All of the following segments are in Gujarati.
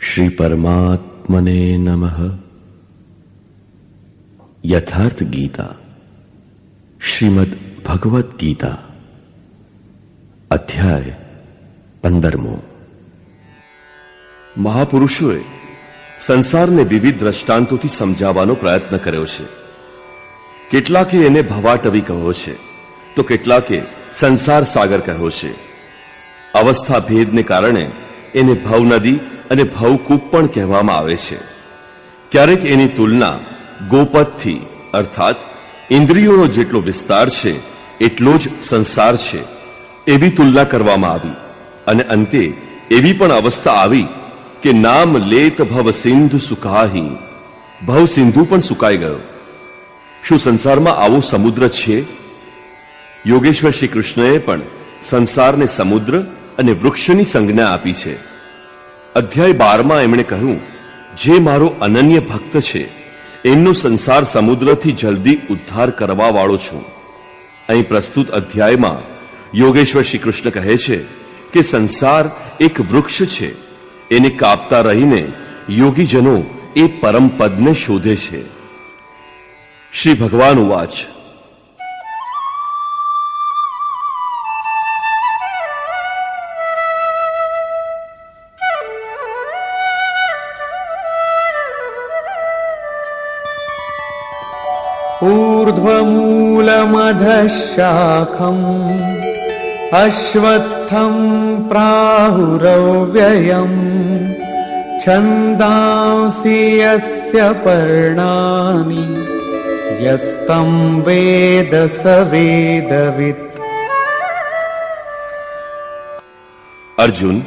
શ્રી પરમાત્મને નમઃ. યથાર્થ ગીતા, શ્રીમદ ભગવદ્ ગીતા, અધ્યાય 15. મહાપુરુષોએ સંસારને વિવિધ દ્રષ્ટાંતોથી સમજાવવાનો પ્રયત્ન કર્યો છે. કેટલાકે એને ભવાટવી કહ્યો છે, તો કેટલાકે સંસાર સાગર કહ્યો છે. અવસ્થા ભેદને કારણે એને ભવનદી અને ભવકૂપ પણ કહેવામાં આવે છે. ક્યારેક એની તુલના ગોપથથી, અર્થાત ઇન્દ્રિયોનો જેટલો વિસ્તાર છે એટલો જ સંસાર છે, એવી તુલના કરવામાં આવી. અને અંતે એવી પણ અવસ્થા આવી કે નામ લેત ભવ સિંધુ સુકાહી, ભવ સિંધુ પણ સુકાઈ ગયો. શું સંસારમાં આવો સમુદ્ર છે? યોગેશ્વર શ્રી કૃષ્ણએ પણ સંસારને સમુદ્ર અને વૃક્ષની સંજ્ઞા આપી છે. અધ્યાય 12માં એમણે કહ્યું, જે મારો અનન્ય ભક્ત છે એમનો સંસાર સમુદ્રથી જલ્દી ઉદ્ધાર કરવા વાળો છું. અહીં પ્રસ્તુત અધ્યાયમાં યોગેશ્વર શ્રી કૃષ્ણ કહે છે કે સંસાર એક વૃક્ષ છે. એને કાપતા રહીને યોગીજનો એ પરમ પદને શોધે છે. શ્રી ભગવાન ઉવાચ, ऊर्ध्वमूलमधःशाखम् अश्वत्थं प्राहुरव्ययम् छन्दांसि यस्य पर्णानि यस्तं वेद स वेदवित्. અર્જુન,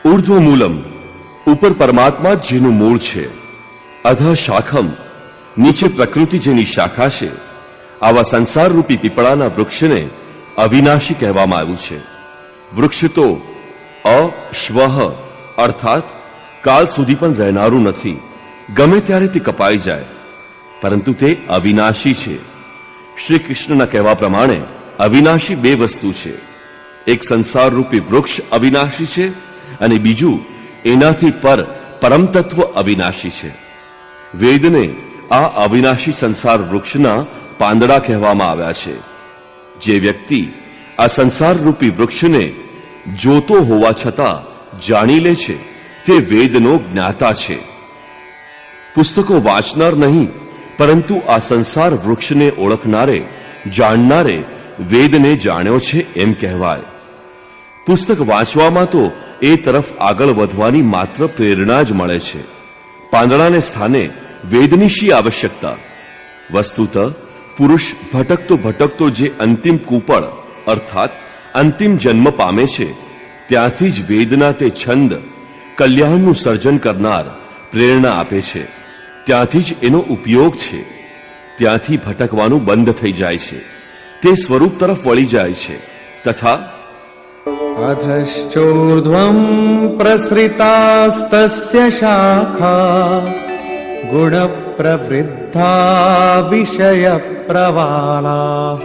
ઉર્ધ્વમૂલમ ઉપર પરમાત્મા જ જેનું મૂળ છે, અધઃ શાખમ નીચે પ્રકૃતિ જેની શાખા છે, આવા સંસારરૂપી પીપળાના વૃક્ષને અવિનાશી કહેવામાં આવ્યું છે. વૃક્ષ તો અશ્વહ અર્થાત કાલ સુધી પણ રહેનારું નથી, ગમે ત્યારે તે કપાઈ જાય, પરંતુ તે અવિનાશી છે. શ્રી કૃષ્ણના કહેવા પ્રમાણે અવિનાશી બે વસ્તુ છે. એક સંસારરૂપી વૃક્ષ અવિનાશી છે અને બીજું એનાથી પર પરમ તત્વ અવિનાશી છે. વેદને આ અવિનાશી સંસાર વૃક્ષના પાંદડા કહેવામાં આવ્યા છે. જે વ્યક્તિ આ સંસારરૂપી વૃક્ષને જોતો હોવા છતાં જાણી લે છે તે વેદનો જ્ઞાતા છે. પુસ્તકો વાંચનાર નહીં, પરંતુ આ સંસાર વૃક્ષને ઓળખનારે, જાણનારે વેદને જાણ્યો છે એમ કહેવાય. પુસ્તક વાંચવામાં તો એ તરફ આગળ વધવાની માત્ર પ્રેરણા જ મળે છે. પાંદડાને સ્થાને વેદની શી આવશ્યકતા? વસ્તુત પુરુષ ભટકતો ભટકતો જે અંતિમ કૂપળ અર્થાત અંતિમ જન્મ પામે છે, ત્યાંથી જ વેદના તે છંદ કલ્યાણનું સર્જન કરનાર પ્રેરણા આપે છે. ત્યાંથી જ એનો ઉપયોગ છે. ત્યાંથી ભટકવાનું બંધ થઈ જાય છે, તે સ્વરૂપ તરફ વળી જાય છે. તથા અધશ્ચોર્ધ્વં પ્રસૃતાસ્તસ્ય શાખા ગુણ પ્રવૃદ્ધા વિષય પ્રવાલા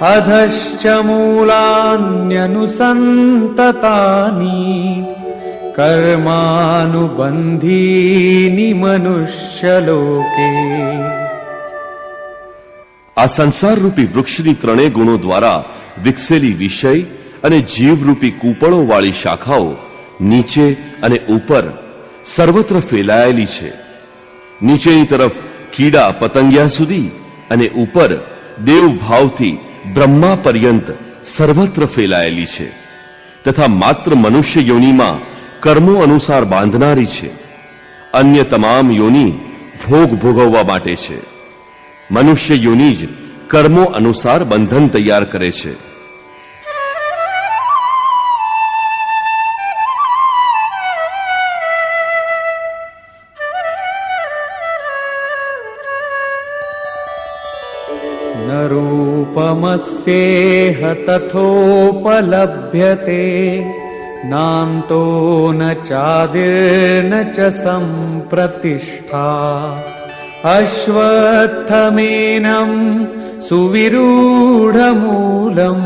અધશ્ચ મૂલાન્યનુસંતતાની કર્માનુબંધીની મનુષ્યલોકે. આ સંસારરૂપી વૃક્ષની ત્રણેય ગુણો દ્વારા વિકસેલી વિષય અને જીવરૂપી કૂપળો વાળી શાખાઓ નીચે અને ઉપર સર્વત્ર ફેલાયેલી છે. નીચેની તરફ કીડા પતંગિયા સુધી અને ઉપર દેવભાવથી બ્રહ્મા પર્યંત સર્વત્ર ફેલાયેલી છે. તથા માત્ર મનુષ્ય યોનિમાં કર્મો અનુસાર બાંધનારી છે. અન્ય તમામ યોની ભોગ ભોગવવા માટે છે. મનુષ્ય યોની જ કર્મો અનુસાર બંધન તૈયાર કરે છે. ન રૂપમસ્યેહ તથોપલભ્યતે નાન્તો ન ચાદિર્ન ચ સંપ્રતિષ્ઠા અશ્વત્થમેનં સુવિરૂઢમૂલં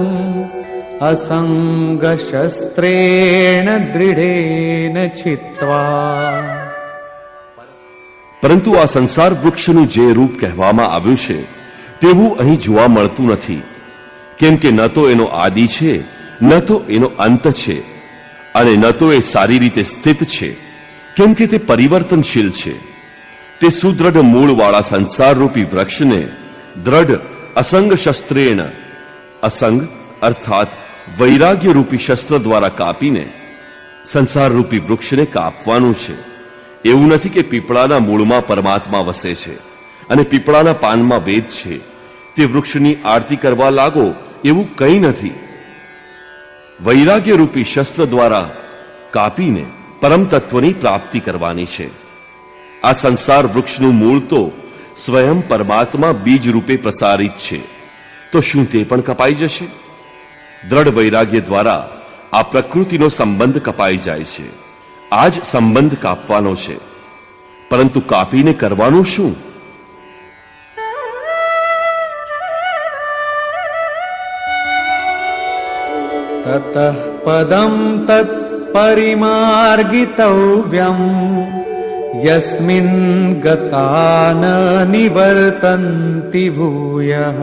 असङ्गशस्त्रेण दृढेन छित्त्वा. પરંતુ આ સંસાર વૃક્ષનું જે રૂપ કહેવામાં આવ્યું છે તેવું અહીં જોવા મળતું નથી, કેમ કે ન તો એનો આદિ છે, ન તો એનો અંત છે, અને ન તો એ સારી રીતે સ્થિત છે, કેમ કે તે પરિવર્તનશીલ છે. તે સુદ્રઢ મૂળવાળા સંસારરૂપી વૃક્ષને દ્રઢ અસંગ શસ્ત્રેણ, અસંગ અર્થાત વૈરાગ્ય રૂપી શસ્ત્ર દ્વારા કાપીને સંસારરૂપી વૃક્ષને કાપવાનું છે. એવું નથી કે પીપળાના મૂળમાં પરમાત્મા વસે છે અને પીપળાના પાનમાં વેદ છે, તે વૃક્ષની આરતી કરવા લાગો, એવું કંઈ નથી. વૈરાગ્ય રૂપી શસ્ત્ર દ્વારા કાપીને પરમ તત્વની પ્રાપ્તિ કરવાની છે. આ સંસાર વૃક્ષનું મૂળ તો સ્વયં પરમાત્મા બીજ રૂપે પ્રસારિત છે, તો શું તે પણ કપાઈ જશે? દ્રઢ વૈરાગ્ય દ્વારા આ પ્રકૃતિનો સંબંધ કપાઈ જાય છે. આ જ સંબંધ કાપવાનો છે, પરંતુ કાપીને કરવાનું શું? તતઃ પદં તત્ પરિમાર્ગિતવ્યમ યસ્મિન ગતા ન નિવર્તન્તિ ભૂયઃ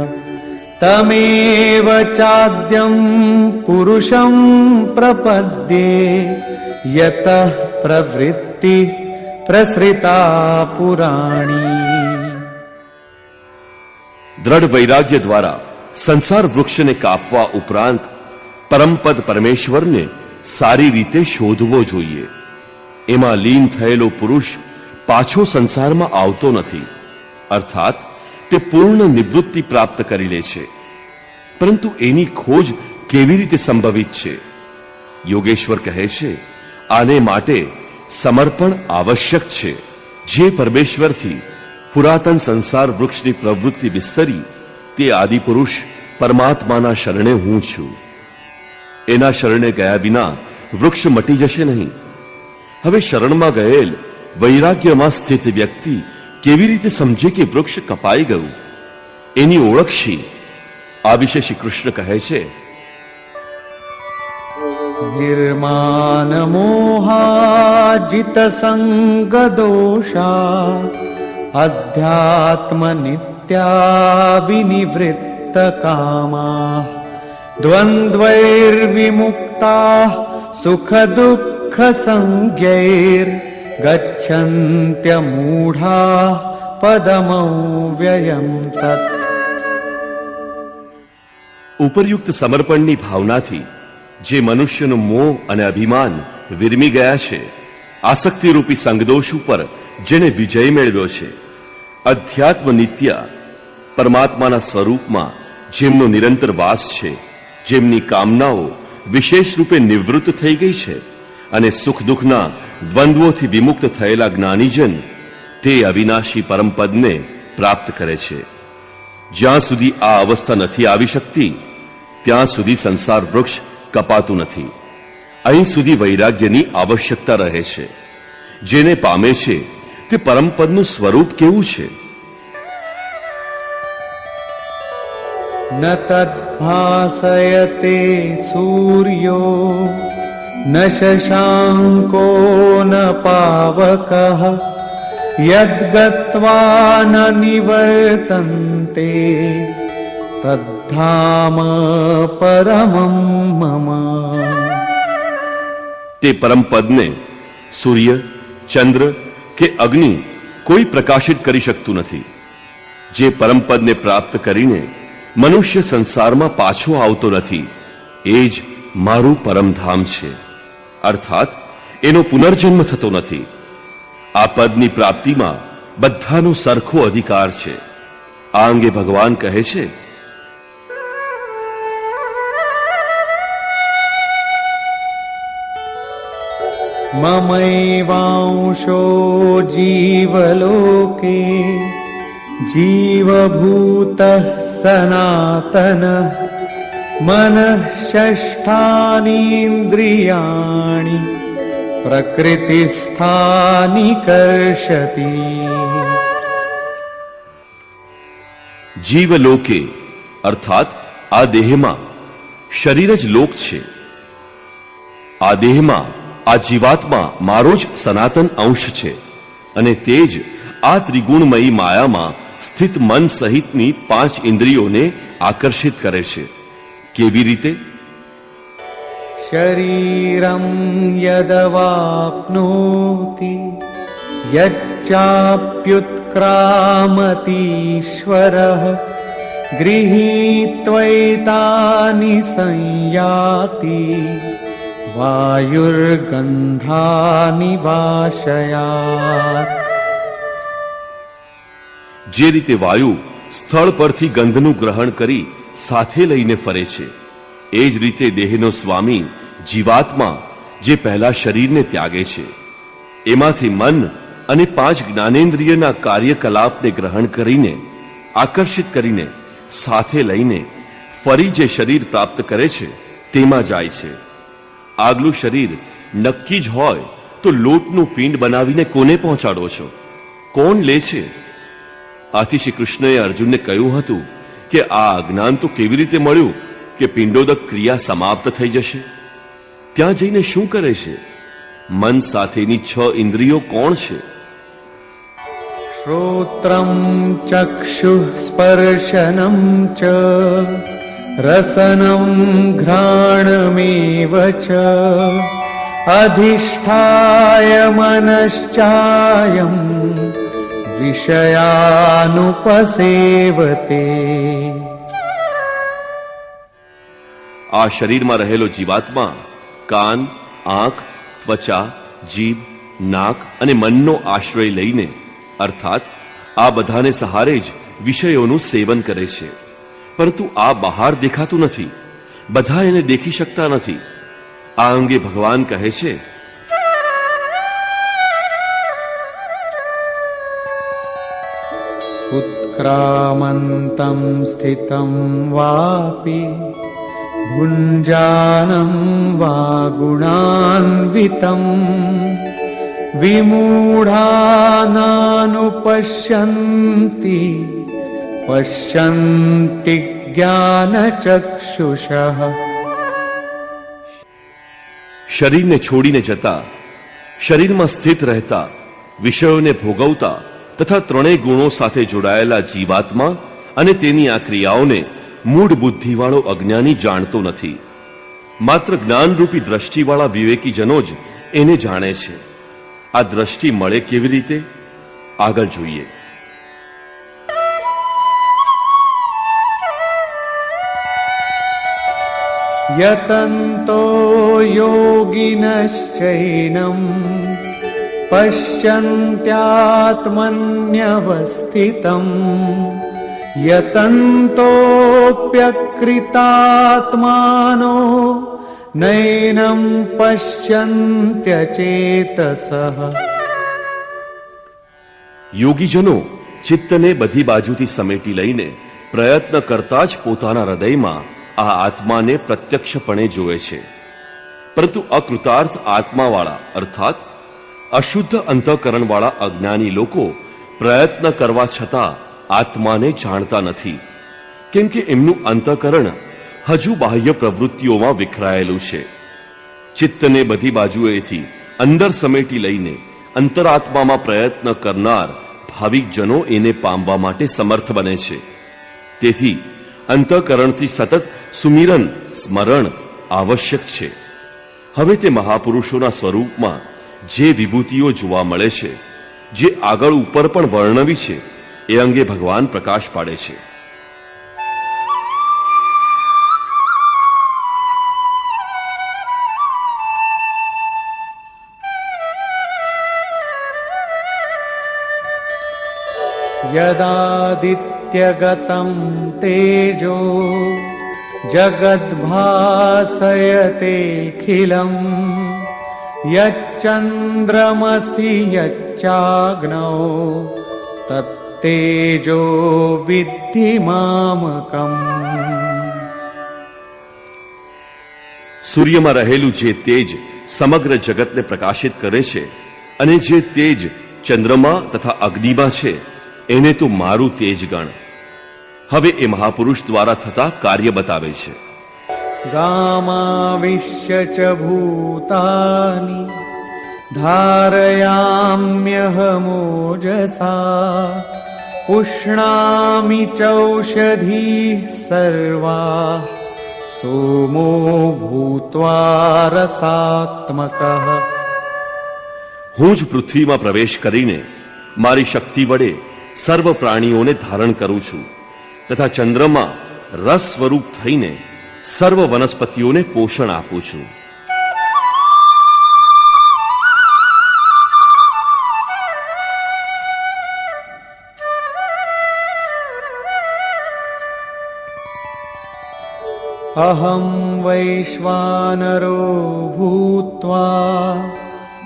તમેવ ચાદ્યં પુરુષં પ્રપદ્યે યતઃ પ્રવૃત્તિ પ્રસૃતા પુરાણી. દ્રઢ વૈરાગ્ય દ્વારા સંસાર વૃક્ષને કાપવા ઉપરાંત પરમપદ પરમેશ્વરને સારી રીતે શોધવો જોઈએ. એમાં લીન થયેલો પુરુષ પાછો સંસારમાં આવતો નથી, અર્થાત તે પૂર્ણ નિવૃત્તિ પ્રાપ્ત કરી લે છે. પરંતુ એની ખોજ કેવી રીતે સંભવિત છે? યોગેશ્વર કહે છે, આને માટે સમર્પણ આવશ્યક છે. જે પરમેશ્વરથી પુરાતન સંસાર વૃક્ષની પ્રવૃત્તિ વિસ્તરી, તે આદિપુરુષ પરમાત્માના શરણે હું છું. એના શરણે ગયા વિના વૃક્ષ મટી જશે નહીં. હવે શરણમાં ગયેલ વૈરાગ્યમાં સ્થિત વ્યક્તિ કેવી રીતે સમજે કે વૃક્ષ કપાઈ ગયું? એની ઓળખ શી? આ વિશે શ્રી કૃષ્ણ કહે છે, નિર્માન મોહાજિત સંગ દોષા અધ્યાત્મ નિત્યા વિનિવૃત્ત કામા દ્વંદ્વૈર્વિમુક્તા સુખ દુઃખ સંજ્ઞૈર ગચ્છન્ત્ય મૂઢા પદમવ્યયમ તત. ઉપરયુક્ત સમર્પણની ભાવનાથી જે મનુષ્યનો મોહ અને અભિમાન વિરમી ગયા છે, આસક્તિરૂપી સંગદોષ ઉપર જેને વિજય મેળવ્યો છે, અધ્યાત્મ નિત્ય પરમાત્માના સ્વરૂપમાં જેમનો નિરંતર વાસ છે, જેમની કામનાઓ વિશેષ રૂપે નિવૃત્ત થઈ ગઈ છે, અને સુખ દુઃખના દ્વંદ્વોથી વિમુક્ત થયેલા જ્ઞાનીજન તે અવિનાશી પરમપદને પ્રાપ્ત કરે છે. જ્યાં સુધી આ અવસ્થા નથી આવી શકતી, ત્યાં સુધી સંસાર વૃક્ષ કપાતું નથી. અહીં સુધી વૈરાગ્યની આવશ્યકતા રહે છે. જેને પામે છે તે પરમપદનું સ્વરૂપ કેવું છે? ન તદ્ભાસયતે સૂર્યો ન શશાંકો ન પાવકઃ યદ્ગત્વા ન નિવર્તન્તે તદ્ધામ પરમં મમ. તે પરમપદને સૂર્ય, ચંદ્ર કે અગ્નિ કોઈ પ્રકાશિત કરી શકતું નથી. જે પરમપદને પ્રાપ્ત કરીને મનુષ્ય સંસારમાં પાછો આવતો નથી, એ જ મારું પરમધામ છે. અર્થાત એનો પુનર્જન્મ થતો નથી. આ પદની પ્રાપ્તિમાં બધાનો સરખો અધિકાર છે. આ અંગે ભગવાન કહે છે, મમૈવાંશો જીવલોકે જીવભૂતઃ સનાતનઃ મનઃ ષષ્ઠાનીન્દ્રિયાણિ પ્રકૃતિસ્થાની કર્ષતિ. જીવલોકે અર્થાત આ દેહમાં શરીર જ લોક છે. આ દેહમાં, આ જીવાત્મા મારો જ સનાતન અંશ છે અને તે જ આ ત્રિગુણમયી માયામાં સ્થિત મન સહિતની 5 ઇન્દ્રિયોને આકર્ષિત કરે છે. કેવી રીતે? શરીરમ યદવાપ્નોતિ યચ્ચાપ્યુત્ક્રામતીશ્વરઃ ગૃહીત્વૈતાનિ સંયાતિ વાયુર્ગંધાનિ વાશયાત. જે રીતે વાયુ સ્થળ પરથી ગંધનું ગ્રહણ કરી સાથે લઈને ફરે છે, એ જ રીતે દેહનો સ્વામી જીવાત્મા જે પહેલા શરીરને ત્યાગે છે, એમાંથી મન અને 5 જ્ઞાનેન્દ્રિયના કાર્યકલાપને ગ્રહણ કરીને, આકર્ષિત કરીને, સાથે લઈને ફરી જે શરીર પ્રાપ્ત કરે છે તેમાં જાય છે. આગલું શરીર નક્કી જ હોય તો લોટનું પિંડ બનાવીને કોને પહોંચાડો છો? કોણ લે છે? આથી શ્રી કૃષ્ણએ અર્જુનને કહ્યું હતું કે આ અજ્ઞાન તો કેવી રીતે મળ્યું કે પિંડોદક ક્રિયા સમાપ્ત થઈ જશે? ત્યાં જઈને શું કરે છે? મન સાથેની 6 ઇન્દ્રિયો કોણ છે? શ્રોત્રમ ચક્ષુઃ સ્પર્શનમ ચ રસનમ ઘ્રાણમેવ ચ અધિષ્ઠાય મનશ્ચાયમ વિષયાનુપસેવતે. આ શરીરમાં રહેલો જીવાત્મા કાન, આંખ, ત્વચા, જીભ, નાક અને મનનો આશ્રય લઈને, અર્થાત આ બધાને સહારે જ વિષયોનું સેવન કરે છે. પરંતુ આ બહાર દેખાતું નથી, બધા એને દેખી શકતા નથી. આ અંગે ભગવાન કહે છે, ઉત્ક્રામંતમ સ્થિતમ વાપી ભુંજાનમ વા ગુણાન્વિતમ વિમૂઢાનાનુપશ્યન્તિ પશ્યન્તિ જ્ઞાનચક્ષુષઃ. શરીરને છોડીને જતા, શરીરમાં સ્થિત રહેતા, વિષયોને ભોગવતા તથા 3 ગુણો સાથે જોડાયેલા જીવાત્મા અને તેની આ ક્રિયાઓને મૂળ બુદ્ધિવાળો અજ્ઞાની જાણતો નથી. માત્ર જ્ઞાનરૂપી દ્રષ્ટિવાળા વિવેકીજનો જ એને જાણે છે. આ દ્રષ્ટિ મળે કેવી રીતે? આગળ જોઈએ. યતન્તો યોગિનશ્ચૈનમ પશ્યન્ત્યાત્મન્યવસ્થિતમ યતન્તોપ્યકૃતાત્માનો નૈનમ પશ્યન્ત્યચેતસઃ. યોગીજનો ચિત્તને બધી બાજુથી સમેટી લઈને પ્રયત્ન કરતા જ પોતાના હૃદયમાં આ આત્માને પ્રત્યક્ષપણે જોવે છે. પરંતુ અકૃતાર્થ આત્માવાળા અર્થાત અશુદ્ધ અંતઃકરણવાળા અજ્ઞાની લોકો પ્રયત્ન કરવા છતાં આત્માને જાણતા નથી, કેમ કે એમનું અંતઃકરણ હજુ બાહ્ય પ્રવૃત્તિઓમાં વિખરાયેલું છે. ચિત્તને બધી બાજુએથી અંદર સમેટી લઈને અંતરાત્મામાં પ્રયત્ન કરનાર ભાવિકજનો એને પામવા માટે સમર્થ બને છે. તેથી અંતઃકરણથી સતત સુમિરન, સ્મરણ આવશ્યક છે. હવે તે મહાપુરુષોના સ્વરૂપમાં જે વિભૂતિઓ જોવા મળે છે, જે આગળ ઉપર પણ વર્ણવી છે, એ અંગે ભગવાન પ્રકાશ પાડે છે. યદાદિત્યગતમ તેજો જગદ્ભાસયતેખિલમ યચ્ચંદ્રમસિ યચ્ચાગ્નૌ તત્તેજો વિદ્ધિ મામકમ. સૂર્યમાં રહેલું જે તેજ સમગ્ર જગતને પ્રકાશિત કરે છે અને જે તેજ ચંદ્રમા તથા અગ્નિમાં છે, એને તો મારું તેજ ગણ. હવે એ મહાપુરુષ દ્વારા થતા કાર્ય બતાવે છે. गामाविश्य च भूतानि धारयाम्यहमोजसा पुष्णामि चौषधीः सर्वा सोमो भूत्वा रसात्मकः। હું જ પૃથ્વીમાં પ્રવેશ કરીને મારી શક્તિ વડે સર્વ પ્રાણીઓને ધારણ કરું છું તથા ચંદ્રમાં રસ સ્વરૂપ થઈને સર્વ વનસ્પતિઓને પોષણ આપું છું. अहं वैश्वानरो भूत्वा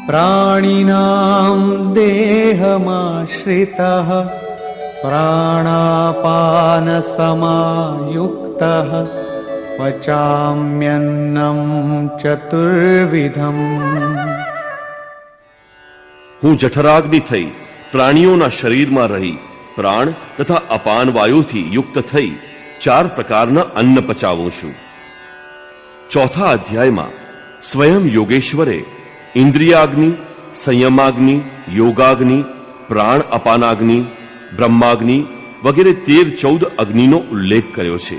प्राणिनां देहमाश्रितः प्राणापानसमायुक्तः पचाम्यन्नं चतुर्विधम्। હું જઠરાગ્નિ થઈ પ્રાણીઓના શરીરમાં રહી પ્રાણ તથા અપાન વાયુથી યુક્ત થઈ 4 પ્રકારના અન્ન પચાવું છું. ચોથા અધ્યાયમાં સ્વયં યોગેશ્વરે ઇન્દ્રિયાગ્નિ, સંયમાગ્નિ, યોગાગ્નિ, પ્રાણ અપાનાગ્નિ, બ્રહ્માગ્નિ વગેરે 13-14 અગ્નિનો ઉલ્લેખ કર્યો છે.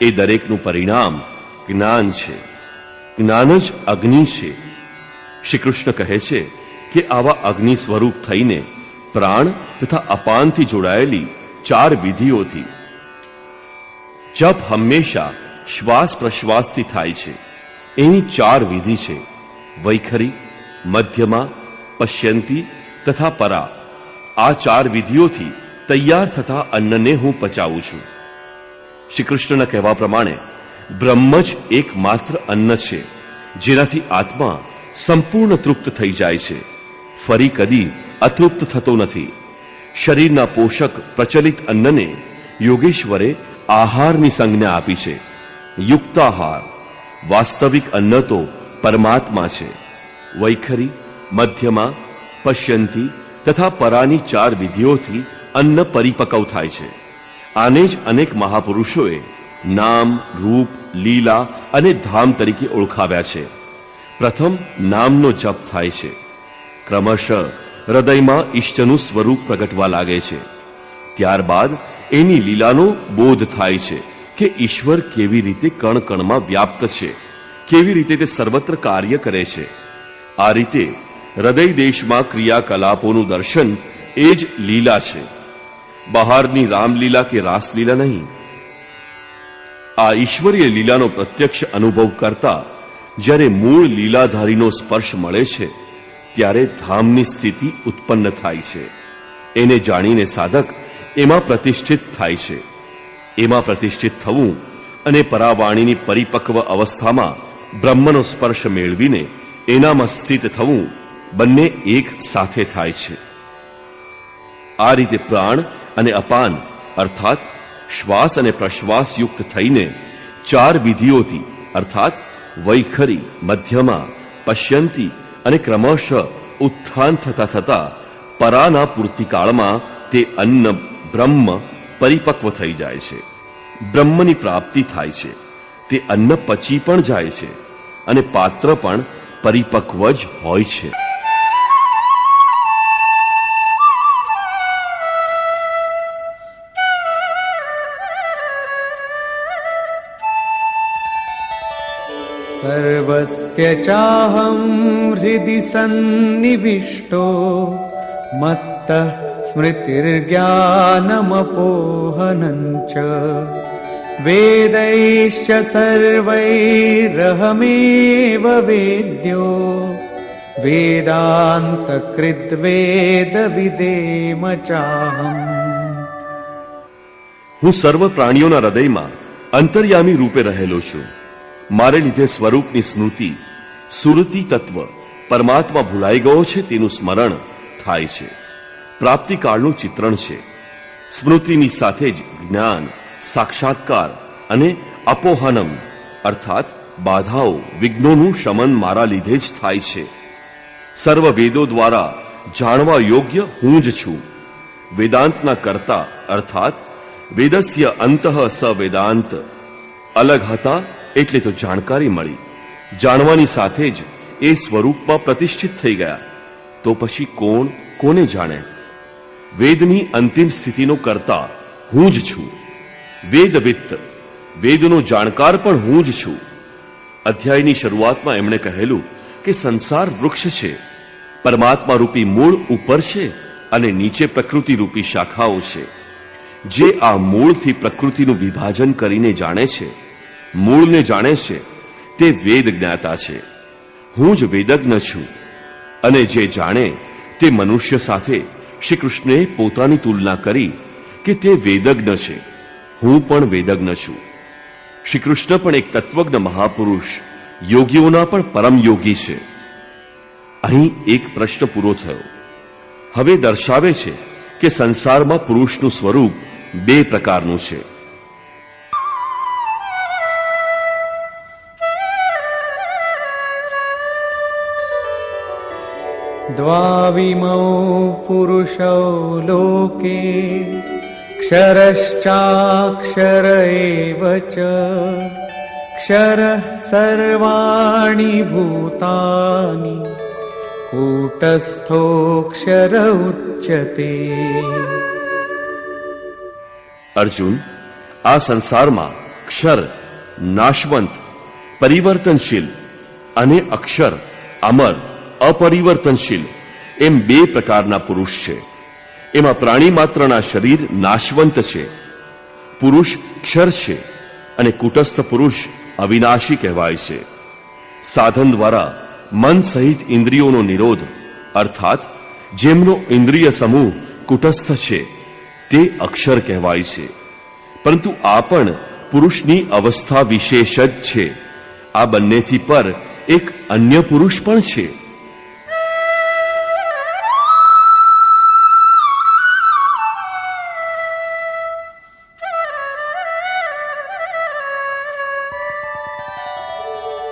એ દરેકનું પરિણામ જ્ઞાન છે. જ્ઞાન જ અગ્નિ છે. શ્રી કૃષ્ણ કહે છે કે આવા અગ્નિ સ્વરૂપ થઈને પ્રાણ તથા અપાનથી જોડાયેલી 4 વિધિઓથી જપ હંમેશા શ્વાસ પ્રશ્વાસથી થાય છે. એની 4 વિધિ છે: વૈખરી, મધ્યમા, પશ્યંતી તથા પરા. આ 4 વિધિઓથી તૈયાર થતા અન્નને હું પચાવું છું. શ્રી કૃષ્ણના કહેવા પ્રમાણે બ્રહ્મ જ એકમાત્ર અન્ન છે જેનાથી આત્મા સંપૂર્ણ તૃપ્ત થઈ જાય છે, ફરી કદી અતૃપ્ત થતો નથી. શરીરના પોષક પ્રચલિત અન્નને યોગેશ્વરે આહારની સંજ્ઞા આપી છે. યુક્તાહાર. વાસ્તવિક અન્ન તો પરમાત્મા છે. વૈખરી, મધ્યમા, પશ્યંતી તથા પરાની 4 વિધિઓથી અન્ન પરિપક્વ થાય છે. આને જ અનેક મહાપુરુષોએ નામ, રૂપ, લીલા અને ધામ તરીકે ઓળખાવ્યા છે. પ્રથમ નામનો જપ થાય છે. ક્રમશઃ હૃદયમાં ઈષ્ટનું સ્વરૂપ પ્રગટવા લાગે છે. ત્યારબાદ એની લીલાનો બોધ થાય છે કે ઈશ્વર કેવી રીતે કણ કણમાં વ્યાપ્ત છે, કેવી રીતે તે સર્વત્ર કાર્ય કરે છે. આ રીતે હૃદય દેશમાં ક્રિયાકલાપોનું દર્શન એ જ લીલા છે, બહારની રામલીલા કે રાસલીલા નહીં. આ ઈશ્વરીય લીલાનો પ્રત્યક્ષ અનુભવ કરતા જ્યારે મૂળ લીલાધારીનો સ્પર્શ મળે છે ત્યારે ધામની સ્થિતિ ઉત્પન્ન થાય છે. એને જાણીને સાધક એમાં પ્રતિષ્ઠિત થાય છે. એમાં પ્રતિષ્ઠિત થવું અને પરાવાણીની પરિપક્વ અવસ્થામાં બ્રહ્મનો સ્પર્શ મેળવીને એનામાં સ્થિત થવું બંને એક સાથે થાય છે. આ રીતે પ્રાણ અને અપાન અર્થાત શ્વાસ અને પ્રશ્વાસ યુક્ત થઈને 4 વિધિઓથી અર્થાત વૈખરી, મધ્યમા, પશ્યંતી અને ક્રમશઃ ઉત્થાન થતા થતા પરાના પૂર્તિકાળમાં તે અન્ન બ્રહ્મ પરિપક્વ થઈ જાય છે. બ્રહ્મની પ્રાપ્તિ થાય છે. તે અન્ન પચી પણ જાય છે અને પાત્ર પણ પરિપક્વ જ હોય છે. સર્વસ્ય ચાહં હૃદિ સન્નિવિષ્ટો મત્તઃ સ્મૃતિર્જ્ઞાનમપોહનં ચ વેદૈશ્ચ સર્વૈરહમેવ વેદ્યો વેદાંતકૃત વેદવિદેમ ચાહં. હું સર્વ પ્રાણીઓના હૃદયમાં અંતર્યામી રૂપે રહેલો છું. મારે લીધે સ્વરૂપની સ્મૃતિ, સુરતી તત્વ પરમાત્મા ભૂલાઈ ગયો છે તેનું સ્મરણ થાય છે. પ્રાપ્તિકાળનું ચિત્રણ છે. સ્મૃતિની સાથે જ જ્ઞાન, સાક્ષાત્કાર અને અપોહનમ અર્થાત બાધાઓ, વિઘ્નોનું શમન મારા લીધે જ થાય છે. સર્વ વેદો દ્વારા જાણવા યોગ્ય હું જ છું. વેદાંતના કર્તા અર્થાત વેદસ્ય અંતઃ સ વેદાંત. અલગ હતા એટલે તો જાણકારી મળી, જાણવાની સાથે જ એ સ્વરૂપમાં પ્રતિષ્ઠિત થઈ ગયા. તો પછી કોણ કોને જાણે? વેદની અંતિમ સ્થિતિનો કર્તા હું જ છું. વેદવિત્ત, વેદનો જાણકાર પણ હું જ છું. અધ્યાયની શરૂઆતમાં એમણે કહેલું કે સંસાર વૃક્ષ છે, પરમાત્મા રૂપી મૂળ ઉપર છે અને નીચે પ્રકૃતિ રૂપી શાખાઓ છે. જે આ મૂળથી પ્રકૃતિનું વિભાજન કરીને જાણે છે, મૂળને જાણે છે, તે વેદ જ્ઞાતા છે. હું જ વેદજ્ઞ છું. અને જે જાણે તે મનુષ્ય સાથે શ્રી કૃષ્ણે પોતાની તુલના કરી કે તે વેદજ્ઞ છે, હું પણ વેદજ્ઞ છું. શ્રી કૃષ્ણ પણ એક તત્વજ્ઞ મહાપુરુષ, યોગીઓના પણ પરમ યોગી છે. અહીં એક પ્રશ્ન પૂરો થયો. હવે દર્શાવે છે કે સંસારમાં પુરુષનું સ્વરૂપ બે પ્રકારનું છે. द्वाविमौ पुरुषौ लोके क्षरश्चाक्षर एव च क्षरः सर्वाणि भूतानि कूटस्थोऽक्षर उच्यते. અર્જુન, આ સંસારમાં ક્ષર નાશવંત, પરિવર્તનશીલ અને અક્ષર અમર, અપરિવર્તનશીલ એમ બે પ્રકારના પુરુષ છે. એમાં પ્રાણી માત્રના શરીર નાશવંત છે, પુરુષ ક્ષર છે, અને કુટસ્થ પુરુષ અવિનાશી કહેવાય છે. સાધન દ્વારા મન સહિત ઇન્દ્રિયોનો નિરોધ, અર્થાત જેમનો ઇન્દ્રિય સમૂહ કુટસ્થ છે તે અક્ષર કહેવાય છે. પરંતુ આ પણ પુરુષની અવસ્થા વિશેષ જ છે. આ બંનેથી પર એક અન્ય પુરુષ પણ છે.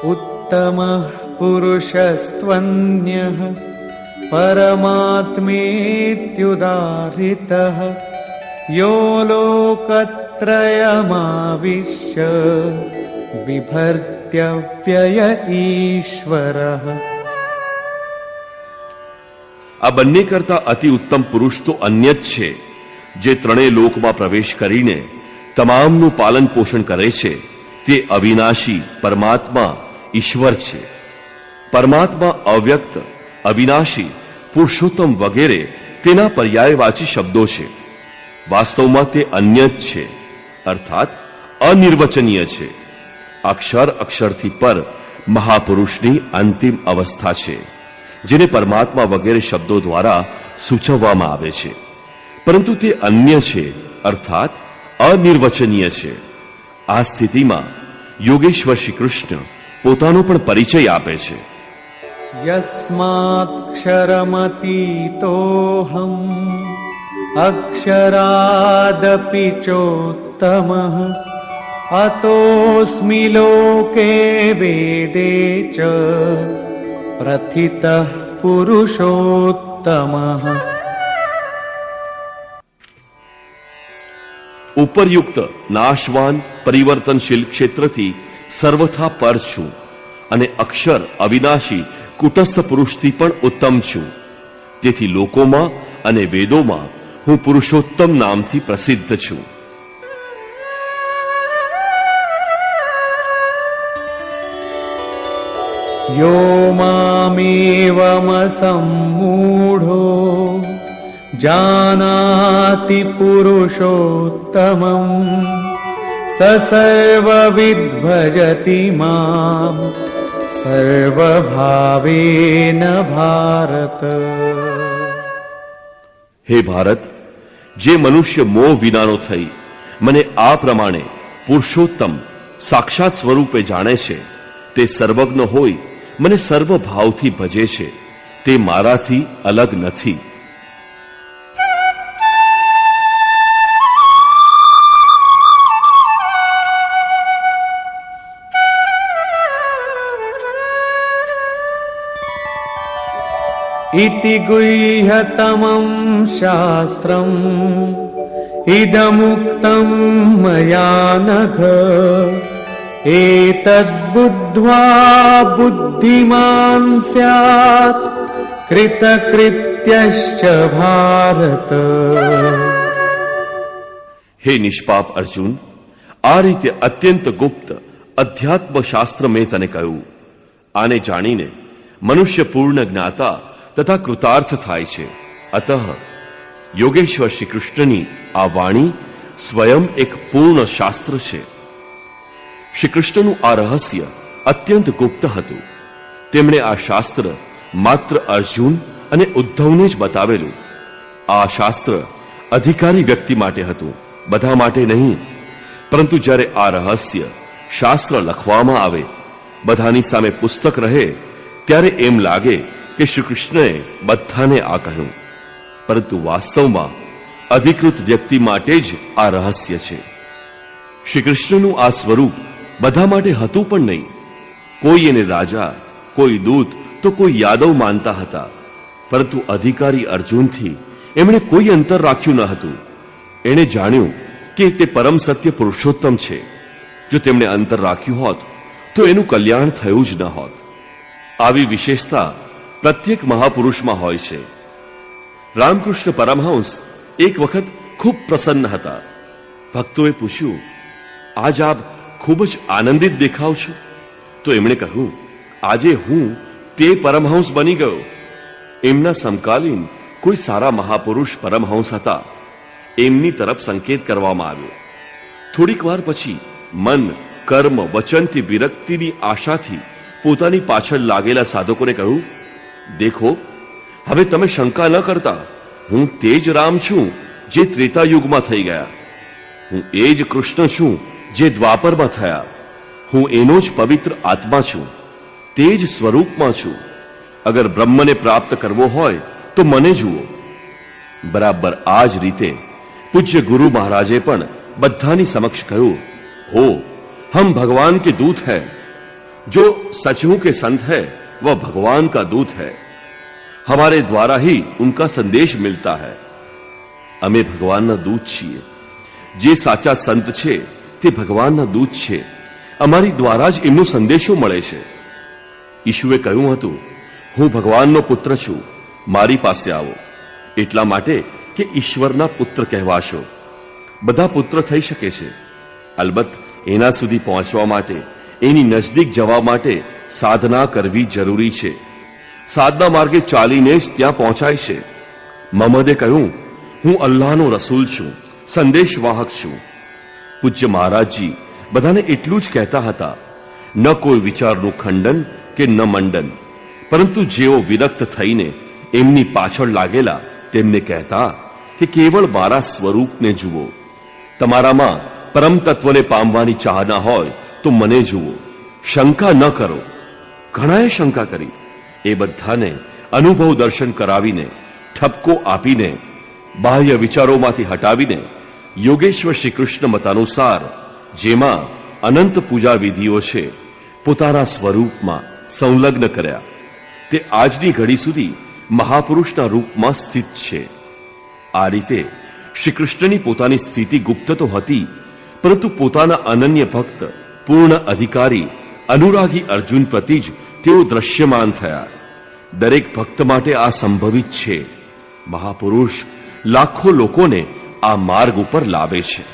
उत्तमः पुरुषस्त्वन्यः परमात्मेत्युदाहृतः यो लोकत्रयमाविश्य बिभर्त्यव्यय ईश्वरः. આ બંને કરતા અતિ ઉત્તમ પુરુષ તો અન્ય જ છે, જે ત્રણેય લોકમાં પ્રવેશ કરીને તમામનું પાલન પોષણ કરે છે. તે અવિનાશી પરમાત્મા ઈશ્વર છે. પરમાત્મા અવ્યક્ત, અવિનાશી, પુરુષોત્તમ વગેરે તેના પર્યાયવાચી શબ્દો છે. વાસ્તવમાં તે અન્ય જ છે, અર્થાત અનિર્વચનીય છે. અક્ષર અક્ષરથી પર મહાપુરુષની અંતિમ અવસ્થા છે, જેને પરમાત્મા વગેરે શબ્દો દ્વારા સૂચવવામાં આવે છે. પરંતુ તે અન્ય છે, અર્થાત અનિર્વચનીય છે. આ સ્થિતિમાં યોગેશ્વર શ્રી કૃષ્ણ પોતાનો પણ પરિચય આપે છે. यस्मात्क्षरमतीतोऽहम् अक्षरादपि चोत्तमः अतोऽस्मि लोके वेदे च प्रथितः पुरुषोत्तमः. ઉપરયુક્ત નાશવાન પરિવર્તનશીલ ક્ષેત્રથી સર્વથા પર છું અને અક્ષર અવિનાશી કુટસ્થ પુરુષથી પણ ઉત્તમ છું. તેથી લોકોમાં અને વેદોમાં હું પુરુષોત્તમ નામથી પ્રસિદ્ધ છું. यो मामेवमसम्मूढो जानाति पुरुषोत्तमम् स सर्वविद् भजति माम् सर्वभावेन भारत. હે ભારત, જે મનુષ્ય મોહ વિનાનો થઈ મને આ પ્રમાણે પુરુષોત્તમ સાક્ષાત સ્વરૂપે જાણે છે, તે સર્વજ્ઞ હોય મને સર્વ ભાવથી ભજે છે, તે મારાથી અલગ નથી. इति गुह्यतमं शास्त्रम् इदमुक्तं मया नघ एतद्बुद्ध्वा बुद्धिमान् स्यात् कृतकृत्यश्च भारत। હે નિષ્પાપ અર્જુન, આ રીતે અત્યંત ગુપ્ત અધ્યાત્મ શાસ્ત્ર મેં તને કહ્યું. આને જાણીને મનુષ્ય પૂર્ણ જ્ઞાતા તથા કૃતાર્થ થાય છે. અતઃ યોગેશ્વર શ્રી કૃષ્ણની આ વાણી સ્વયં એક પૂર્ણ શાસ્ત્ર છે. શ્રી કૃષ્ણનું આ રહસ્ય અત્યંત ગુપ્ત હતું. તેમણે આ શાસ્ત્ર માત્ર અર્જુન અને ઉદ્ધવને જ બતાવેલું. આ શાસ્ત્ર અધિકારી વ્યક્તિ માટે હતું, બધા માટે નહીં. પરંતુ જ્યારે આ રહસ્ય શાસ્ત્ર લખવામાં આવે, બધાની સામે પુસ્તક રહે, ત્યારે એમ લાગે કે શ્રી કૃષ્ણએ બધાને આ કહ્યું. પરંતુ વાસ્તવમાં અધિકૃત વ્યક્તિ માટે જ આ રહસ્ય છે. શ્રી કૃષ્ણનું આ સ્વરૂપ બધા માટે હતું પણ નહીં. કોઈ એને રાજા, કોઈ દૂત તો કોઈ યાદવ માનતા હતા. પરંતુ અધિકારી અર્જુનથી એમણે કોઈ અંતર રાખ્યું ન હતું. એણે જાણ્યું કે તે પરમ સત્ય પુરુષોત્તમ છે. જો તેમણે અંતર રાખ્યું હોત તો એનું કલ્યાણ થયું જ ન હોત. આવી વિશેષતા પ્રત્યેક મહાપુરુષમાં હોય છે. રામકૃષ્ણ પરમહંસ એક વખત ખૂબ પ્રસન્ન હતા. ભક્તોએ પૂછ્યું, આજ આપ ખૂબ જ આનંદિત દેખાવ છો? તો એમણે કહ્યું, આજે હું તે પરમહંસ બની ગયો. એમના સમકાલીન કોઈ સારા મહાપુરુષ પરમહંસ હતા. એમની તરફ સંકેત કરવામાં આવ્યો. થોડીક વાર પછી મન, કર્મ, વચનથી વિરક્તિની આશાથી પોતાની પાછળ લાગેલા સાધકોને કહ્યું, દેખો, હવે તમે શંકા ન કરતા. હું તે જ રામ છું જે ત્રેતા યુગમાં થઈ ગયા. હું એ જ કૃષ્ણ છું જે દ્વાપરમાં થયા. હું એનો જ પવિત્ર આત્મા છું, તે જ સ્વરૂપમાં છું. અગર બ્રહ્મને પ્રાપ્ત કરવો હોય તો મને જુઓ. બરાબર આ જ રીતે પૂજ્ય ગુરુ મહારાજે પણ બધાની સમક્ષ કહ્યું, हो हम भगवान के दूत हैं. जो सचमुच के संत है वह भगवान का दूत है. हमारे द्वारा ही उनका संदेश मिलता है. અમે ભગવાનના દૂત છીએ. જે સાચા સંત છે તે ભગવાનના દૂત છે. અમારી દ્વારા જ એમનો સંદેશો મળે છે. ઈશુએ કહ્યું હતું, હું ભગવાનનો પુત્ર છું, મારી પાસે આવો. એટલા માટે કે ઈશ્વરના પુત્ર કહેવાશો. બધા પુત્ર થઈ શકે છે. અલબત્ત એના સુધી પહોંચવા માટે, એની નજદીક જવા માટે સાધના કરવી જરૂરી છે. સાધના માર્ગે ચાલીને જ ત્યાં પહોંચાય છે. મહમ્મદે કહ્યું, હું અલ્લાહનો રસૂલ છું, સંદેશવાહક છું. પૂજ્ય મહારાજજી બધાને એટલું જ કહેતા હતા. ન કોઈ વિચારનું ખંડન કે ન મંડન. પરંતુ જેઓ વિરક્ત થઈને એમની પાછળ લાગેલા તેમને કહેતા કે કેવળ મારા સ્વરૂપને જુઓ. તમારામાં પરમ તત્વને પામવાની ચાહના હોય તો મને જુઓ. શંકા ન કરો. ઘણાએ શંકા કરી. એ બધાને અનુભવ દર્શન કરાવીને, ઠપકો આપીને, બાહ્ય વિચારોમાંથી હટાવીને યોગેશ્વર શ્રી કૃષ્ણ મતાનુસાર, જેમાં અનંત પૂજા વિધિઓ છે, પોતાના સ્વરૂપમાં સંલગ્ન કર્યા. તે આજની ઘડી સુધી મહાપુરુષના રૂપમાં સ્થિત છે. આ રીતે શ્રી કૃષ્ણની પોતાની સ્થિતિ ગુપ્ત તો હતી, પરંતુ પોતાના અનન્ય ભક્ત, પૂર્ણ અધિકારી, અનુરાગી અર્જુન પ્રતિ જ તેઓ દ્રશ્યમાન થયા. દરેક ભક્ત માટે આ સંભવિત છે. મહાપુરુષ લાખો લોકોને આ માર્ગ ઉપર લાવે છે.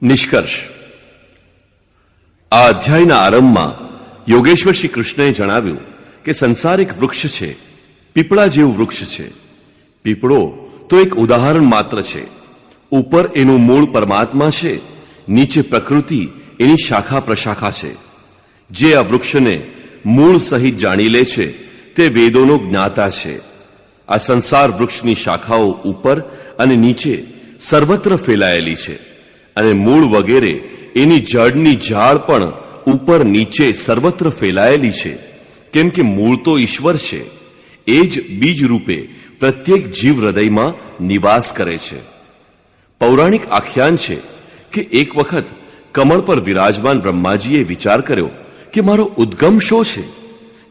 નિષ્કર્ષ. આ અધ્યાયના આરંભમાં યોગેશ્વર શ્રી કૃષ્ણએ જણાવ્યું કે સંસાર એક વૃક્ષ છે, પીપળા જેવું વૃક્ષ છે. પીપળો તો એક ઉદાહરણ માત્ર છે. ઉપર એનું મૂળ પરમાત્મા છે, નીચે પ્રકૃતિ એની શાખા પ્રશાખા છે. જે આ વૃક્ષને મૂળ સહિત જાણી લે છે તે વેદોનો જ્ઞાતા છે. આ સંસાર વૃક્ષની શાખાઓ ઉપર અને નીચે સર્વત્ર ફેલાયેલી છે, અને મૂળ વગેરે એની જળની ઝાડ પણ ઉપર નીચે સર્વત્ર ફેલાયેલી છે. કેમ કે મૂળ તો ઈશ્વર છે. એ જ બીજ રૂપે પ્રત્યેક જીવ હૃદયમાં નિવાસ કરે છે. પૌરાણિક આખ્યાન છે કે એક વખત કમળ પર વિરાજમાન બ્રહ્માજીએ વિચાર કર્યો કે મારો ઉદ્ગમ શો છે.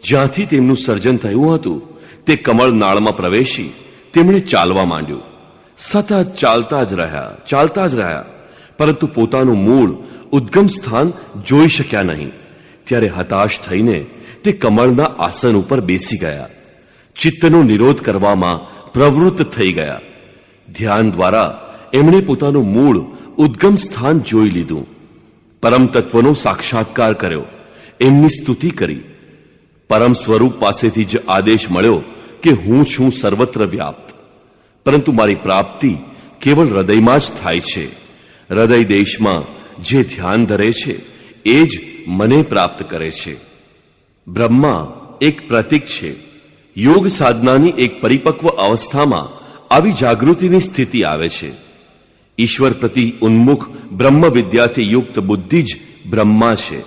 જ્યાંથી તેમનું સર્જન થયું હતું તે કમળ નાળમાં પ્રવેશી તેમણે ચાલવા માંડ્યું. સતત ચાલતા જ રહ્યા. પરંતુ પોતાનું મૂળ ઉદ્ગમ સ્થાન જોઈ શક્યા નહીં. ત્યારે હતાશ થઈને તે કમળના આસન ઉપર બેસી ગયા. ચિત્તનો નિરોધ કરવામાં પ્રવૃત્ત થઈ ગયા. ધ્યાન દ્વારા એમણે પોતાનું મૂળ ઉદ્ગમ સ્થાન જોઈ લીધું. પરમ તત્વનો સાક્ષાત્કાર કર્યો. એમની સ્તુતિ કરી. પરમ સ્વરૂપ પાસેથી જ આદેશ મળ્યો કે હું છું સર્વત્ર વ્યાપ્ત, પરંતુ મારી પ્રાપ્તિ કેવળ હૃદયમાં જ થાય છે. હૃદય દેશમાં જે ધ્યાન ધરે છે એ જ મને પ્રાપ્ત કરે છે. બ્રહ્મા એક પ્રતીક છે. યોગ સાધનાની એક પરિપક્વ અવસ્થામાં આવી જાગૃતિની સ્થિતિ આવે છે. ઈશ્વર પ્રતિ ઉન્મુખ બ્રહ્મ વિદ્યાથી યુક્ત બુદ્ધિ જ બ્રહ્મા છે.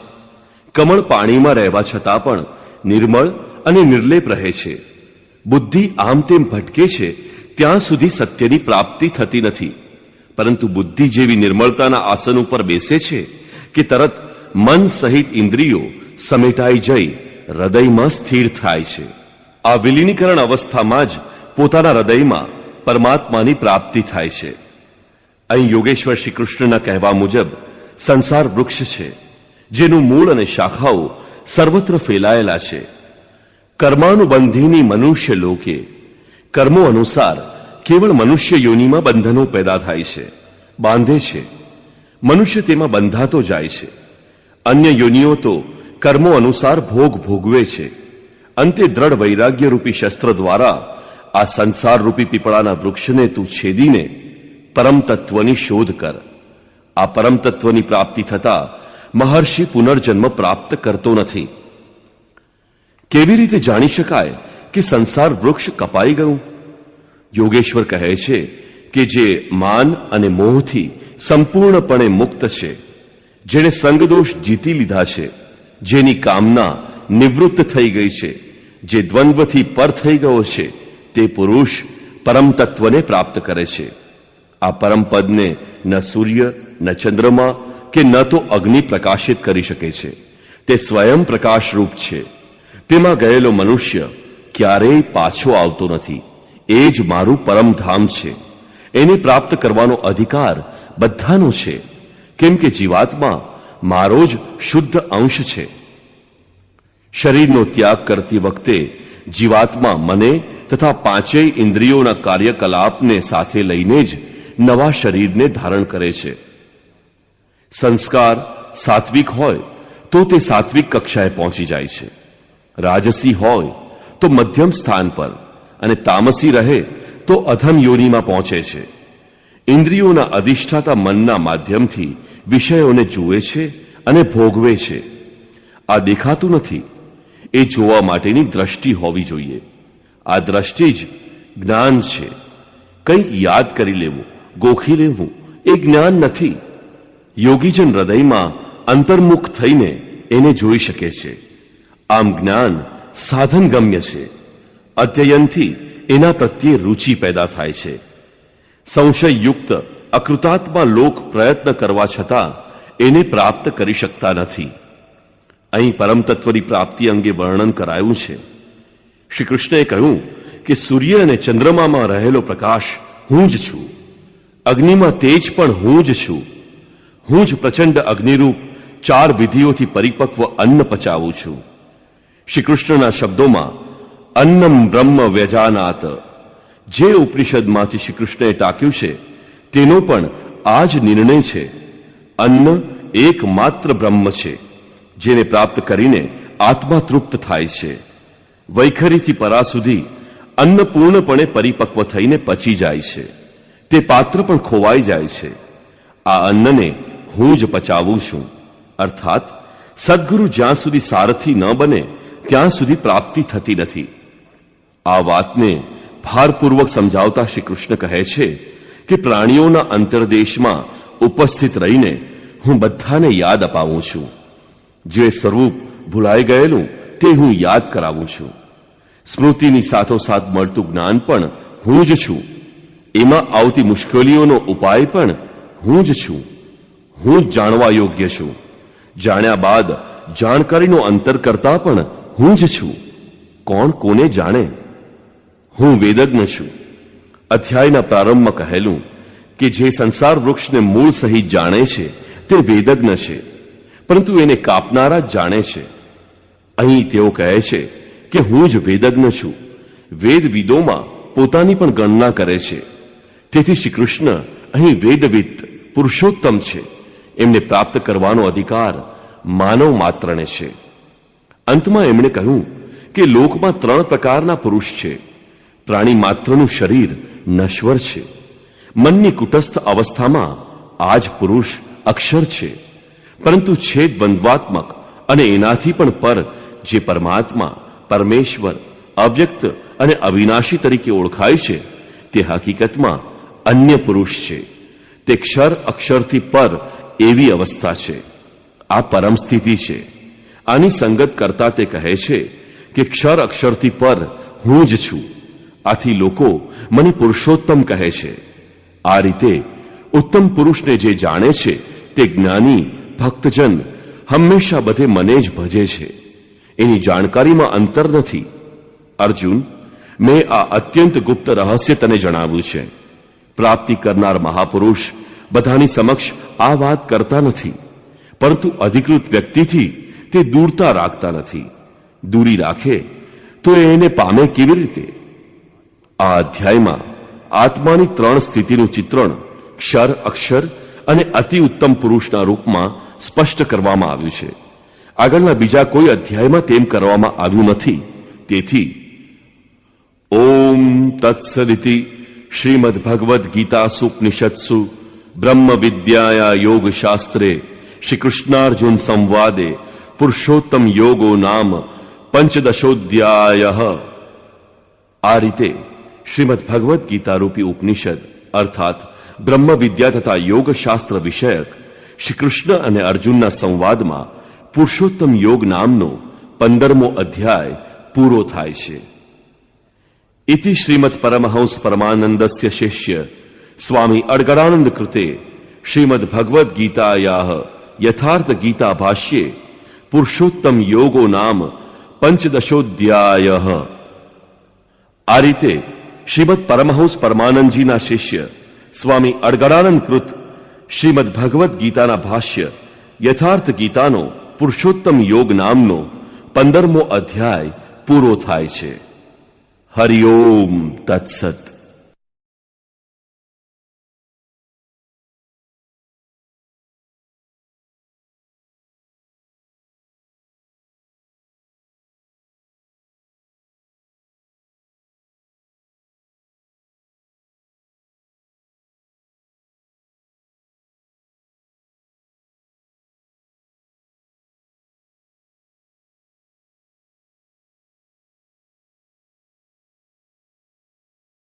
કમળ પાણીમાં રહેવા છતાં પણ નિર્મળ અને નિર્લેપ રહે છે. બુદ્ધિ આમ તેમ ભટકે છે ત્યાં સુધી સત્યની પ્રાપ્તિ થતી નથી. પરંતુ બુદ્ધિ જેવી નિર્મળતાના આસન ઉપર બેસે છે કે તરત મન સહિત ઇન્દ્રિયો સમેટાઈ જઈ હૃદયમાં સ્થિર થાય છે. આ વિલીનીકરણ અવસ્થામાં જ પોતાના હૃદયમાં પરમાત્માની પ્રાપ્તિ થાય છે. અહીં યોગેશ્વર શ્રી કૃષ્ણના કહેવા મુજબ સંસાર વૃક્ષ છે, જેનું મૂળ અને શાખાઓ સર્વત્ર ફેલાયેલા છે. કર્માનુબંધીની મનુષ્ય લોકે કર્મો અનુસાર કેવળ મનુષ્ય યોનિમાં બંધનો પેદા થાય છે, બાંધે છે. મનુષ્ય તેમાં બંધાતો જાય છે. અન્ય યોનિઓ તો કર્મો અનુસાર ભોગ ભોગવે છે. અંતે દ્રઢ વૈરાગ્ય રૂપી શસ્ત્ર દ્વારા આ સંસાર રૂપી પીપળાના વૃક્ષને તું છેદીને પરમ તત્વની શોધ કર. આ પરમ તત્વની પ્રાપ્તિ થતા મહર્ષિ પુનર્જન્મ પ્રાપ્ત કરતો નથી. કેવી રીતે જાણી શકાય કે સંસાર વૃક્ષ કપાઈ ગયું? યોગેશ્વર કહે છે કે જે માન અને મોહથી સંપૂર્ણપણે મુક્ત છે, જેણે સંગદોષ જીતી લીધા છે, જેની કામના નિવૃત્ત થઈ ગઈ છે, જે દ્વંદ્વથી પર થઈ ગયો છે, તે પુરુષ પરમ તત્વને પ્રાપ્ત કરે છે. આ પરમ પદને ન સૂર્ય, ન ચંદ્રમા કે ન તો અગ્નિ પ્રકાશિત કરી શકે છે. તે સ્વયં પ્રકાશરૂપ છે. તેમાં ગયેલો મનુષ્ય ક્યારેય પાછો આવતો નથી. એ જ મારું પરમધામ છે. એને પ્રાપ્ત કરવાનો અધિકાર બધાનો છે, કેમ કે જીવાત્મા મારો જ શુદ્ધ અંશ છે. શરીરનો ત્યાગ કરતી વખતે જીવાત્મા મને તથા પાંચેય ઇન્દ્રિયોના કાર્યકલાપને સાથે લઈને જ નવા શરીરને ધારણ કરે છે. સંસ્કાર સાત્વિક હોય તો તે સાત્વિક કક્ષાએ પહોંચી જાય છે. રાજસી હોય તો મધ્યમ સ્થાન પર, અને તામસી રહે તો અધમ યોનિમાં પહોંચે છે. ઇન્દ્રિયોના અધિષ્ઠાતા મનના માધ્યમથી વિષયોને જુએ છે અને ભોગવે છે. આ દેખાતું નથી. એ જોવા માટેની દ્રષ્ટિ હોવી જોઈએ. આ દ્રષ્ટિ જ જ્ઞાન છે. કંઈક યાદ કરી લેવું, ગોખી લેવું એ જ્ઞાન નથી. યોગીજન હૃદયમાં અંતર્મુખ થઈને એને જોઈ શકે છે. આમ જ્ઞાન સાધનગમ્ય છે. અધ્યયનથી એના પ્રત્યે રુચિ પેદા થાય છે. સંશયયુક્ત અકૃતાત્મા લોક પ્રયત્ન કરવા છતાં એને પ્રાપ્ત કરી શકતા નથી. અહીં પરમતત્વની પ્રાપ્તિ અંગે વર્ણન કરાયું છે. શ્રી કૃષ્ણએ કહ્યું કે સૂર્ય અને ચંદ્રમામાં રહેલો પ્રકાશ હું જ છું. અગ્નિમાં તેજ પણ હું જ છું. હું જ પ્રચંડ અગ્નિરૂપ 4 વિધિઓથી પરિપક્વ અન્ન પચાવું છું. શ્રી કૃષ્ણના શબ્દોમાં અન્નમ બ્રહ્મ વ્યજાનાત, જે ઉપનિષદમાંથી શ્રી કૃષ્ણએ ટાંક્યું છે તેનો પણ આ જ નિર્ણય છે. અન્ન એકમાત્ર બ્રહ્મ છે, જેને પ્રાપ્ત કરીને આત્મા તૃપ્ત થાય છે. વૈખરીથી પરા સુધી અન્ન પૂર્ણપણે પરિપક્વ થઈને પચી જાય છે. તે પાત્ર પણ ખોવાઈ જાય છે. આ અન્નને હું જ પચાવું છું. અર્થાત સદગુરુ જ્યાં સુધી સારથી ન બને ત્યાં સુધી પ્રાપ્તિ થતી નથી. આ વાતને ભારપૂર્વક સમજાવતા શ્રી કૃષ્ણ કહે છે કે પ્રાણીઓના અંતર્દેશમાં ઉપસ્થિત રહીને હું બધાને યાદ અપાવું છું. જે સ્વરૂપ ભૂલાઈ ગયેલું તે હું યાદ કરાવું છું. સ્મૃતિની સાથોસાથ મળતું જ્ઞાન પણ હું જ છું. એમાં આવતી મુશ્કેલીઓનો ઉપાય પણ હું જ છું. હું જ જાણવા યોગ્ય છું. જાણ્યા બાદ જાણકારીનો અંતર કરતા પણ હું જ છું. કોણ કોને જાણે? હું વેદજ્ઞ છું. અધ્યાયના પ્રારંભમાં કહેલું કે જે સંસાર વૃક્ષને મૂળ સહિત જાણે છે તે વેદજ્ઞ છે, પરંતુ એને કાપનારા જ જાણે છે. અહીં તેઓ કહે છે કે હું જ વેદજ્ઞ છું. વેદવિદોમાં પોતાની પણ ગણના કરે છે. તેથી શ્રી કૃષ્ણ અહીં વેદવિદ પુરુષોત્તમ છે. એમને પ્રાપ્ત કરવાનો અધિકાર માનવ માત્રને છે. અંતમાં એમણે કહ્યું કે લોકમાં 3 પ્રકારના પુરુષ છે. પ્રાણી માત્રનું શરીર નશ્વર છે. મનની કુટસ્થ અવસ્થામાં આ જ પુરુષ અક્ષર છે, પરંતુ છે દ્વંદ્વાત્મક અને એનાથી પણ પર જે પરમાત્મા, પરમેશ્વર, અવ્યક્ત અને અવિનાશી તરીકે ઓળખાય છે તે હકીકતમાં અન્ય પુરુષ છે. તે ક્ષર અક્ષરથી પર એવી અવસ્થા છે. આ પરમ સ્થિતિ છે. આની સંગત કરતા તે કહે છે કે ક્ષર અક્ષરથી પર હું જ છું. આથી લોકો મને પુરુષોત્તમ કહે છે. આ રીતે ઉત્તમ પુરુષને જે જાણે છે તે જ્ઞાની ભક્તજન હંમેશા બધે મને જ ભજે છે. એની જાણકારીમાં અંતર નથી. અર્જુન, મેં આ અત્યંત ગુપ્ત રહસ્ય તને જણાવ્યું છે. પ્રાપ્તિ કરનાર મહાપુરુષ બધાની સમક્ષ આ વાત કરતા નથી, પરંતુ અધિકૃત વ્યક્તિથી તે દૂરતા રાખતા નથી. દૂરી રાખે તો એને પામે કેવી રીતે? આ અધ્યાયમાં આત્માની 3 સ્થિતિનું ચિત્રણ ક્ષર, અક્ષર અને અતિ ઉત્તમ પુરુષના રૂપમાં સ્પષ્ટ કરવામાં આવ્યું છે. આગળના બીજા કોઈ અધ્યાયમાં તેમ કરવામાં આવ્યું નથી. તેથી ઓમ તત્સદિતિ શ્રીમદ ભગવદ્ ગીતાસુ ઉપનિષત્સુ બ્રહ્મ વિદ્યાયા યોગ શાસ્ત્રે શ્રી કૃષ્ણાર્જુન સંવાદે પુરુષોત્તમ યોગો નામ પંચદશોધ્યાય. આ રીતે શ્રીમદ ભગવદ્ ગીતા રૂપી ઉપનિષદ અર્થાત બ્રહ્મ વિદ્યા તથા યોગ શાસ્ત્ર વિષયક શ્રી કૃષ્ણ અને અર્જુનના સંવાદમાં પુરુષોત્તમ યોગ નામનો 15મો અધ્યાય પૂરો થાય છે. ઇતિ શ્રીમદ પરમહંસ પરમાનંદસ્ય શિષ્ય સ્વામી અડગડાનંદ કૃતે શ્રીમદ ભગવદ્ ગીતાયાઃ યથાર્થ ગીતા ભાષ્યે પુરુષોત્તમ યોગો નામ પંચદશોધ્યાય. આ રીતે શ્રીમદ પરમહંસ પરમાનંદજીના શિષ્ય સ્વામી અડગડાનંદ કૃત શ્રીમદ ભગવદ્ ગીતાના ભાષ્ય યથાર્થ ગીતાનો પુરુષોત્તમ યોગ નામનો 15મો અધ્યાય પૂરો થાય છે. હરિ ઓમ તત્સત.